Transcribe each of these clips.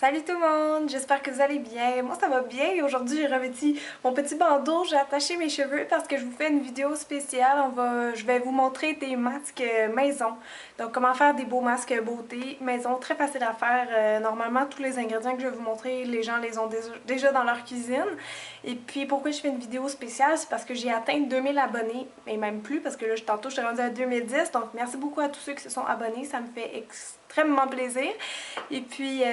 Salut tout le monde, j'espère que vous allez bien. Moi ça va bien et aujourd'hui j'ai revêtu mon petit bandeau, j'ai attaché mes cheveux parce que je vous fais une vidéo spéciale. Je vais vous montrer des masques maison. Donc comment faire des beaux masques beauté maison, très facile à faire. Normalement tous les ingrédients que je vais vous montrer, les gens les ont déjà dans leur cuisine. Et puis pourquoi je fais une vidéo spéciale, c'est parce que j'ai atteint 2000 abonnés et même plus parce que là tantôt je suis rendue à 2010. Donc merci beaucoup à tous ceux qui se sont abonnés, ça me fait extrêmement plaisir. Et puis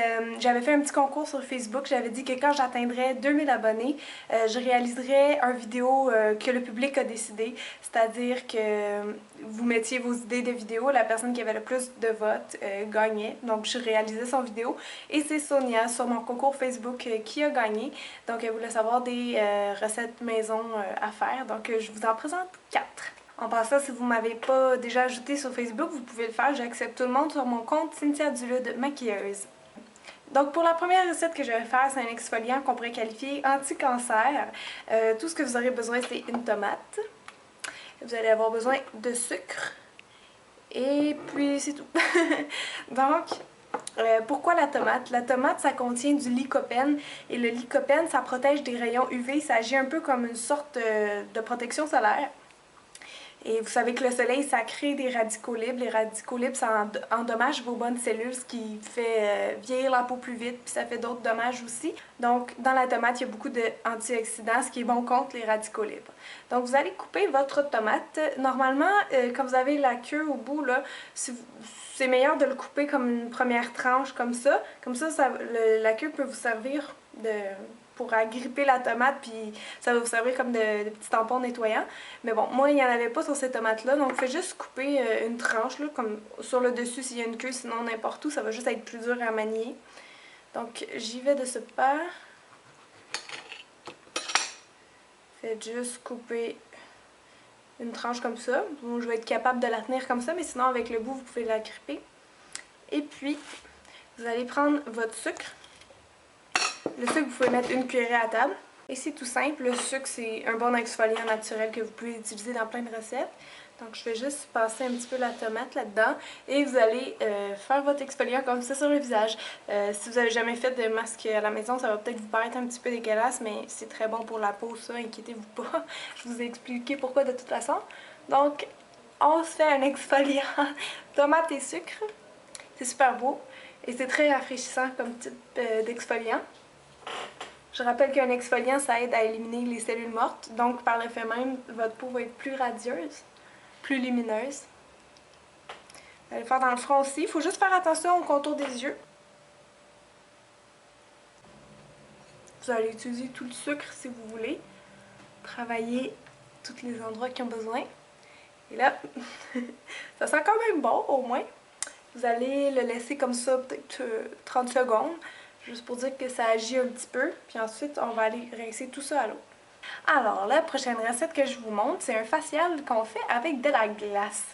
j'avais fait un petit concours sur Facebook, j'avais dit que quand j'atteindrais 2000 abonnés, je réaliserais une vidéo que le public a décidé, c'est-à-dire que vous mettiez vos idées de vidéos, la personne qui avait le plus de votes gagnait, donc je réalisais son vidéo et c'est Sonia sur mon concours Facebook qui a gagné, donc elle voulait savoir des recettes maison à faire, donc je vous en présente 4. En passant, si vous ne m'avez pas déjà ajouté sur Facebook, vous pouvez le faire. J'accepte tout le monde sur mon compte Cynthia Dulude maquilleuse. Donc pour la première recette que je vais faire, c'est un exfoliant qu'on pourrait qualifier anti-cancer. Tout ce que vous aurez besoin, c'est une tomate. Vous allez avoir besoin de sucre. Et puis c'est tout. Donc, pourquoi la tomate? La tomate, ça contient du lycopène. Et le lycopène, ça protège des rayons UV. Ça agit un peu comme une sorte de protection solaire. Et vous savez que le soleil, ça crée des radicaux libres. Les radicaux libres, ça endommage vos bonnes cellules, ce qui fait vieillir la peau plus vite, puis ça fait d'autres dommages aussi. Donc, dans la tomate, il y a beaucoup d'antioxydants, ce qui est bon contre les radicaux libres. Donc, vous allez couper votre tomate. Normalement, quand vous avez la queue au bout, là, c'est meilleur de le couper comme une première tranche, comme ça. Comme ça, la queue peut vous servir pour agripper la tomate, puis ça va vous servir comme de petits tampons nettoyants. Mais bon, moi, il n'y en avait pas sur ces tomates-là, donc faites juste couper une tranche, là, comme sur le dessus s'il y a une queue, sinon n'importe où, ça va juste être plus dur à manier. Donc, j'y vais de ce pas. Faites juste couper une tranche comme ça. Bon, je vais être capable de la tenir comme ça, mais sinon, avec le bout, vous pouvez l'agripper. Et puis, vous allez prendre votre sucre. Le sucre, vous pouvez mettre une cuillerée à table. Et c'est tout simple, le sucre, c'est un bon exfoliant naturel que vous pouvez utiliser dans plein de recettes. Donc je vais juste passer un petit peu la tomate là-dedans et vous allez faire votre exfoliant comme ça sur le visage. Si vous n'avez jamais fait de masque à la maison, ça va peut-être vous paraître un petit peu dégueulasse, mais c'est très bon pour la peau, ça, inquiétez-vous pas. Je vous ai expliqué pourquoi de toute façon. Donc, on se fait un exfoliant tomate et sucre. C'est super beau et c'est très rafraîchissant comme type d'exfoliant. Je rappelle qu'un exfoliant, ça aide à éliminer les cellules mortes, donc par le fait même, votre peau va être plus radieuse, plus lumineuse. Vous allez le faire dans le front aussi. Il faut juste faire attention au contour des yeux. Vous allez utiliser tout le sucre si vous voulez. Travailler tous les endroits qui ont besoin. Et là, ça sent quand même bon au moins. Vous allez le laisser comme ça peut-être 30 secondes. Juste pour dire que ça agit un petit peu. Puis ensuite, on va aller rincer tout ça à l'eau. Alors, la prochaine recette que je vous montre, c'est un facial qu'on fait avec de la glace.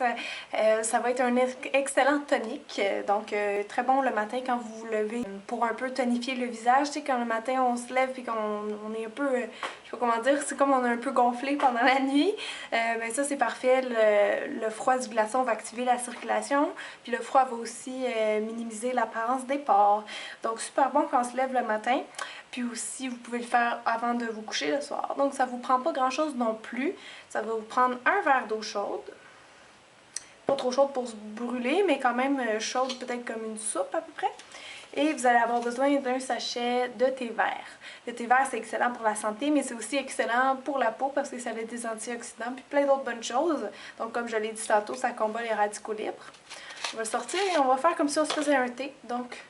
Ça va être un excellent tonique, donc très bon le matin quand vous vous levez pour un peu tonifier le visage. Tu sais, quand le matin on se lève et qu'on est un peu, je sais pas comment dire, c'est comme on est un peu gonflé pendant la nuit. Ben ça c'est parfait, le froid du glaçon va activer la circulation, puis le froid va aussi minimiser l'apparence des pores. Donc super bon quand on se lève le matin. Puis aussi, vous pouvez le faire avant de vous coucher le soir. Donc, ça ne vous prend pas grand-chose non plus. Ça va vous prendre un verre d'eau chaude. Pas trop chaude pour se brûler, mais quand même chaude, peut-être comme une soupe à peu près. Et vous allez avoir besoin d'un sachet de thé vert. Le thé vert, c'est excellent pour la santé, mais c'est aussi excellent pour la peau parce que ça a des antioxydants puis plein d'autres bonnes choses. Donc, comme je l'ai dit tantôt, ça combat les radicaux libres. On va le sortir et on va faire comme si on se faisait un thé. Donc,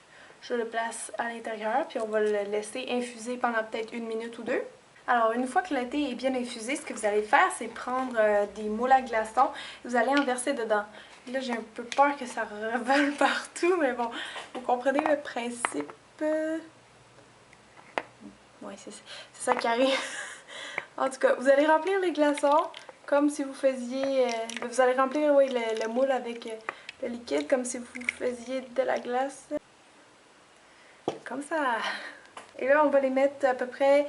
je le place à l'intérieur, puis on va le laisser infuser pendant peut-être 1 minute ou 2. Alors, une fois que le thé est bien infusé, ce que vous allez faire, c'est prendre des moules à glaçons et vous allez en verser dedans. Là, j'ai un peu peur que ça revole partout, mais bon, vous comprenez le principe. Oui, c'est ça qui arrive. En tout cas, vous allez remplir les glaçons comme si vous faisiez... vous allez remplir, oui, le moule avec le liquide comme si vous faisiez de la glace. Comme ça. Et là, on va les mettre à peu près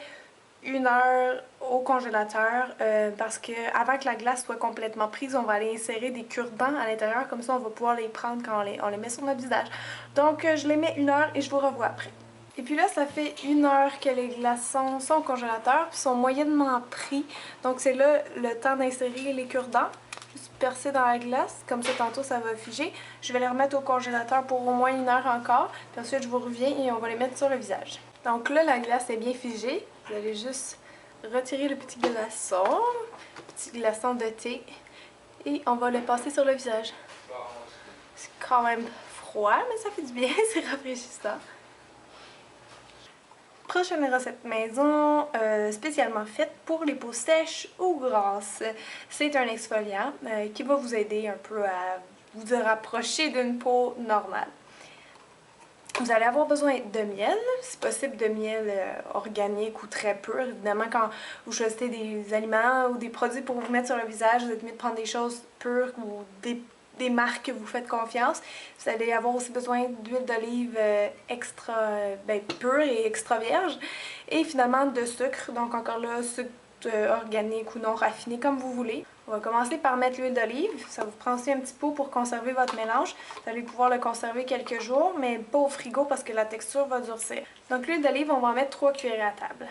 1 heure au congélateur parce que avant que la glace soit complètement prise, on va aller insérer des cure-dents à l'intérieur. Comme ça, on va pouvoir les prendre quand on les met sur notre visage. Donc, je les mets 1 heure et je vous revois après. Et puis là, ça fait 1 heure que les glaçons sont au congélateur puis sont moyennement pris. Donc c'est là le temps d'insérer les cure-dents. Juste percer dans la glace, comme ça tantôt ça va figer. Je vais les remettre au congélateur pour au moins 1 heure encore. Puis ensuite je vous reviens et on va les mettre sur le visage. Donc là, la glace est bien figée. Vous allez juste retirer le petit glaçon de thé. Et on va le passer sur le visage. C'est quand même froid, mais ça fait du bien, c'est rafraîchissant. Prochaine recette maison, spécialement faite pour les peaux sèches ou grasses. C'est un exfoliant qui va vous aider un peu à vous rapprocher d'une peau normale. Vous allez avoir besoin de miel, si possible de miel organique ou très pur. Évidemment, quand vous choisissez des aliments ou des produits pour vous mettre sur le visage, vous êtes mieux de prendre des choses pures ou des marques que vous faites confiance. Vous allez avoir aussi besoin d'huile d'olive extra pure et extra vierge. Et finalement de sucre, donc encore là, sucre organique ou non raffiné comme vous voulez. On va commencer par mettre l'huile d'olive. Ça vous prend aussi un petit pot pour conserver votre mélange. Vous allez pouvoir le conserver quelques jours, mais pas au frigo parce que la texture va durcir. Donc l'huile d'olive, on va en mettre 3 cuillères à table.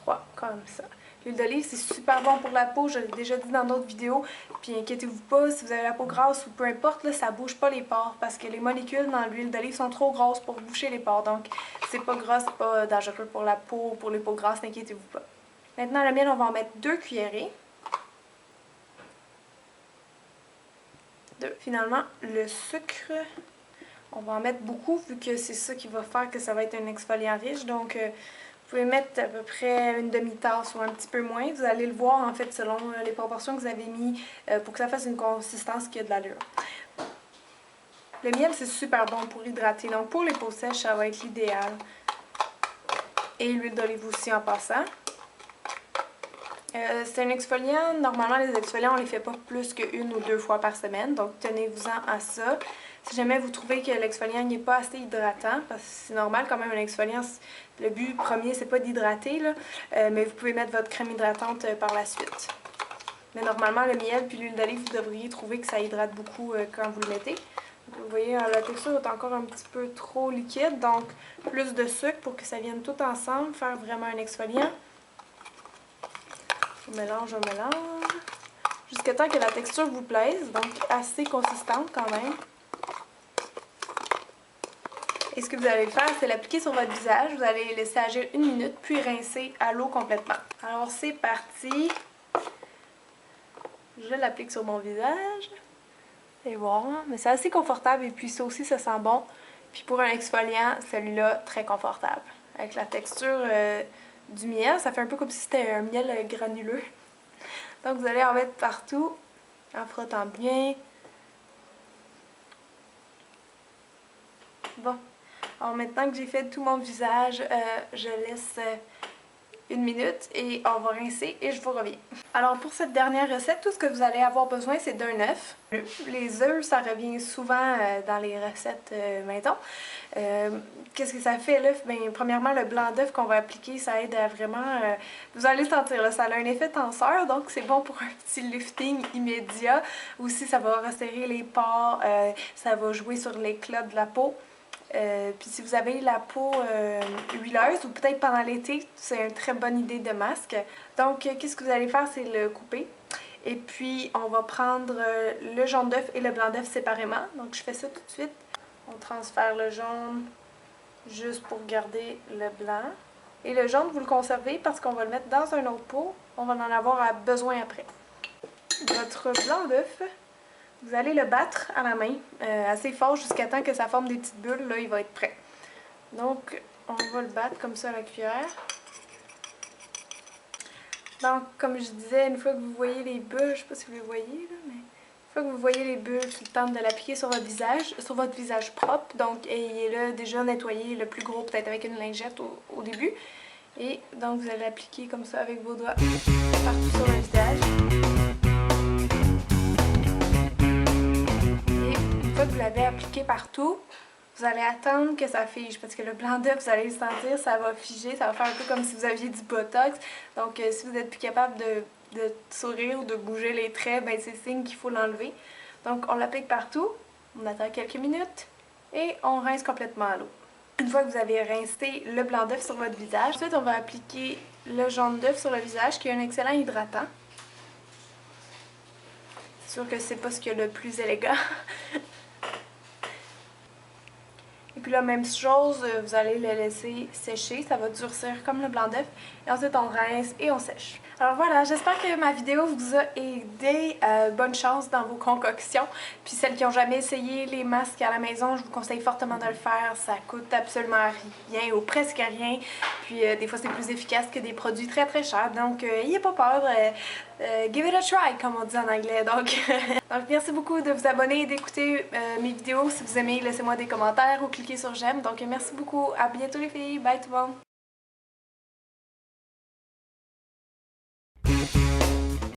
3, comme ça. L'huile d'olive, c'est super bon pour la peau, je l'ai déjà dit dans d'autres vidéos. Puis inquiétez-vous pas, si vous avez la peau grasse ou peu importe, là, ça bouge pas les pores parce que les molécules dans l'huile d'olive sont trop grosses pour boucher les pores. Donc c'est pas gras, c'est pas dangereux pour la peau, pour les peaux grasses, n'inquiétez-vous pas. Maintenant, le miel, on va en mettre 2 cuillerées. Finalement, le sucre, on va en mettre beaucoup vu que c'est ça qui va faire que ça va être un exfoliant riche. Donc, vous pouvez mettre à peu près une demi-tasse ou un petit peu moins. Vous allez le voir en fait selon les proportions que vous avez mis pour que ça fasse une consistance qui a de l'allure. Le miel, c'est super bon pour hydrater. Donc, pour les peaux sèches, ça va être l'idéal. Et l'huile d'olive aussi en passant. C'est un exfoliant. Normalement, les exfoliants, on les fait pas plus qu'une ou 2 fois par semaine. Donc, tenez-vous-en à ça. Si jamais vous trouvez que l'exfoliant n'est pas assez hydratant, parce que c'est normal quand même un exfoliant, le but premier, c'est pas d'hydrater, mais vous pouvez mettre votre crème hydratante par la suite. Mais normalement, le miel puis l'huile d'olive, vous devriez trouver que ça hydrate beaucoup quand vous le mettez. Donc, vous voyez, la texture est encore un petit peu trop liquide, donc plus de sucre pour que ça vienne tout ensemble, faire vraiment un exfoliant. On mélange, jusqu'à temps que la texture vous plaise, donc assez consistante quand même. Et ce que vous allez faire, c'est l'appliquer sur votre visage. Vous allez laisser agir 1 minute, puis rincer à l'eau complètement. Alors c'est parti. Je l'applique sur mon visage. Et voir, mais c'est assez confortable et puis ça aussi, ça sent bon. Puis pour un exfoliant, celui-là, très confortable. Avec la texture du miel, ça fait un peu comme si c'était un miel granuleux. Donc vous allez en mettre partout, en frottant bien. Bon, alors maintenant que j'ai fait tout mon visage, je laisse 1 minute et on va rincer et je vous reviens. Alors pour cette dernière recette, tout ce que vous allez avoir besoin, c'est d'un œuf. Les œufs, ça revient souvent dans les recettes maison. Qu'est-ce que ça fait l'œuf? Bien, premièrement, le blanc d'œuf qu'on va appliquer, ça aide à vraiment... vous allez sentir, là, ça a un effet tenseur, donc c'est bon pour un petit lifting immédiat. Aussi, ça va resserrer les pores, ça va jouer sur l'éclat de la peau. Puis si vous avez la peau huileuse ou peut-être pendant l'été, c'est une très bonne idée de masque. Donc, qu'est-ce que vous allez faire? C'est le couper. Et puis, on va prendre le jaune d'œuf et le blanc d'œuf séparément. Donc, je fais ça tout de suite. On transfère le jaune juste pour garder le blanc. Et le jaune, vous le conservez parce qu'on va le mettre dans un autre pot. On va en avoir besoin après. Votre blanc d'œuf, vous allez le battre à la main assez fort jusqu'à temps que ça forme des petites bulles. Là, il va être prêt. Donc, on va le battre comme ça à la cuillère. Donc, comme je disais, une fois que vous voyez les bulles, je sais pas si vous les voyez, là, mais une fois que vous voyez les bulles, c'est le temps de l'appliquer sur votre visage propre. Donc, ayez-le déjà nettoyé, le plus gros peut-être avec une lingette au début. Et donc, vous allez l'appliquer comme ça avec vos doigts partout sur le visage. Une fois que vous l'avez appliqué partout, vous allez attendre que ça fige parce que le blanc d'œuf, vous allez le sentir, ça va figer, ça va faire un peu comme si vous aviez du botox. Donc si vous n'êtes plus capable de sourire ou de bouger les traits, ben c'est signe qu'il faut l'enlever. Donc on l'applique partout, on attend quelques minutes et on rince complètement à l'eau. une fois que vous avez rincé le blanc d'œuf sur votre visage. Ensuite, on va appliquer le jaune d'œuf sur le visage qui est un excellent hydratant. C'est sûr que c'est pas ce qu'il y a le plus élégant. Et puis la même chose, vous allez le laisser sécher, ça va durcir comme le blanc d'œuf. Et ensuite on rince et on sèche. Alors voilà, j'espère que ma vidéo vous a aidé. Bonne chance dans vos concoctions. Puis celles qui n'ont jamais essayé les masques à la maison, je vous conseille fortement de le faire. Ça coûte absolument rien ou presque rien. Puis des fois c'est plus efficace que des produits très très chers. Donc n'ayez pas peur. Give it a try, comme on dit en anglais. Donc, donc merci beaucoup de vous abonner et d'écouter mes vidéos. Si vous aimez, laissez-moi des commentaires ou cliquez sur j'aime. Donc merci beaucoup. À bientôt les filles. Bye tout le monde.